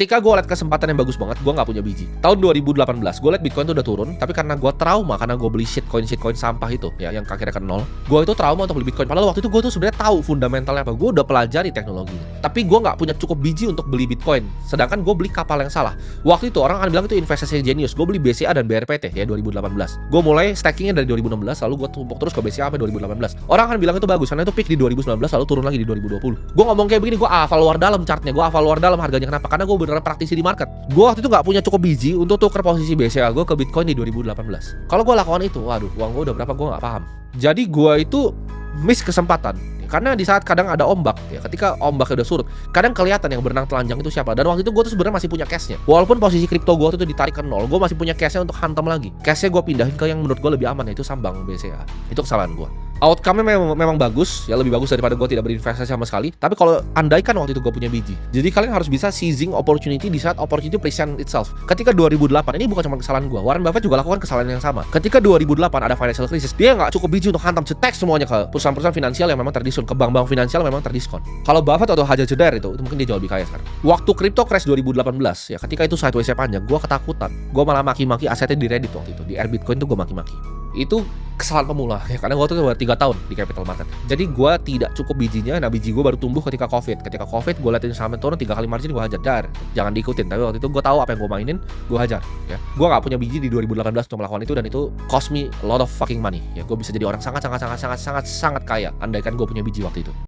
Ketika gue liat kesempatan yang bagus banget, gue nggak punya biji. Tahun 2018, gue liat Bitcoin tuh udah turun, tapi karena gue trauma, karena gue beli shitcoin sampah itu, ya, yang akhirnya ke nol, gue itu trauma untuk beli Bitcoin. Padahal waktu itu gue tuh sebenarnya tahu fundamentalnya apa, gue udah pelajari teknologinya. Tapi gue nggak punya cukup biji untuk beli Bitcoin. Sedangkan gue beli kapal yang salah. Waktu itu orang akan bilang itu investasi genius. Gue beli BCA dan BRPT ya 2018. Gue mulai stackingnya dari 2016, lalu gue tumpuk terus ke BCA sampai 2018. Orang akan bilang itu bagus karena itu peak di 2019, lalu turun lagi di 2020. Gue ngomong kayak begini, gue hafal luar dalam chartnya, gue hafal luar dalam harganya. Kenapa? Karena gue beneran praktisi di market. Gue waktu itu nggak punya cukup biji untuk tuker posisi BCA gue ke Bitcoin di 2018. Kalau gue lakukan itu, waduh, uang gue udah berapa gue nggak paham. Jadi gue itu miss kesempatan. Karena di saat kadang ada ombak, ya ketika ombaknya udah surut, kadang kelihatan yang berenang telanjang itu siapa. Dan waktu itu gue tuh sebenarnya masih punya cashnya. Walaupun posisi kripto gue tuh ditarik ke nol, gue masih punya cashnya untuk hantam lagi. Cashnya gue pindahin ke yang menurut gue lebih aman, yaitu sambang BCA. Itu kesalahan gue. Outcome-nya memang bagus, ya lebih bagus daripada gue tidak berinvestasi sama sekali. Tapi kalau andaikan waktu itu gue punya biji, jadi kalian harus bisa seizing opportunity di saat opportunity present itself. Ketika 2008, ini bukan cuma kesalahan gue, Warren Buffett juga lakukan kesalahan yang sama. Ketika 2008 ada financial crisis, dia nggak cukup biji untuk hantam cetek semuanya ke perusahaan-perusahaan finansial yang memang terdiskon, ke bank-bank finansial memang terdiskon. Kalau Buffett atau Hajar Jedar itu mungkin dia jauh lebih kaya sekarang. Waktu crypto crash 2018, ya ketika itu sideways-nya panjang, gue ketakutan. Gue malah maki-maki asetnya di Reddit waktu itu, di Air Bitcoin tuh gue maki-maki. Itu kesalahan pemula ya, karena gue tuh baru 3 tahun di capital market. Jadi gue tidak cukup bijinya. Nah, biji gue baru tumbuh ketika covid. Ketika covid gue liatin sahamnya turun 3 kali margin, gue hajar. Dar, jangan diikutin. Tapi waktu itu gue tahu apa yang gue mainin, gue hajar ya. Gue gak punya biji di 2018 untuk melakukan itu, dan itu cost me a lot of fucking money ya. Gue bisa jadi orang sangat kaya andaikan gue punya biji waktu itu.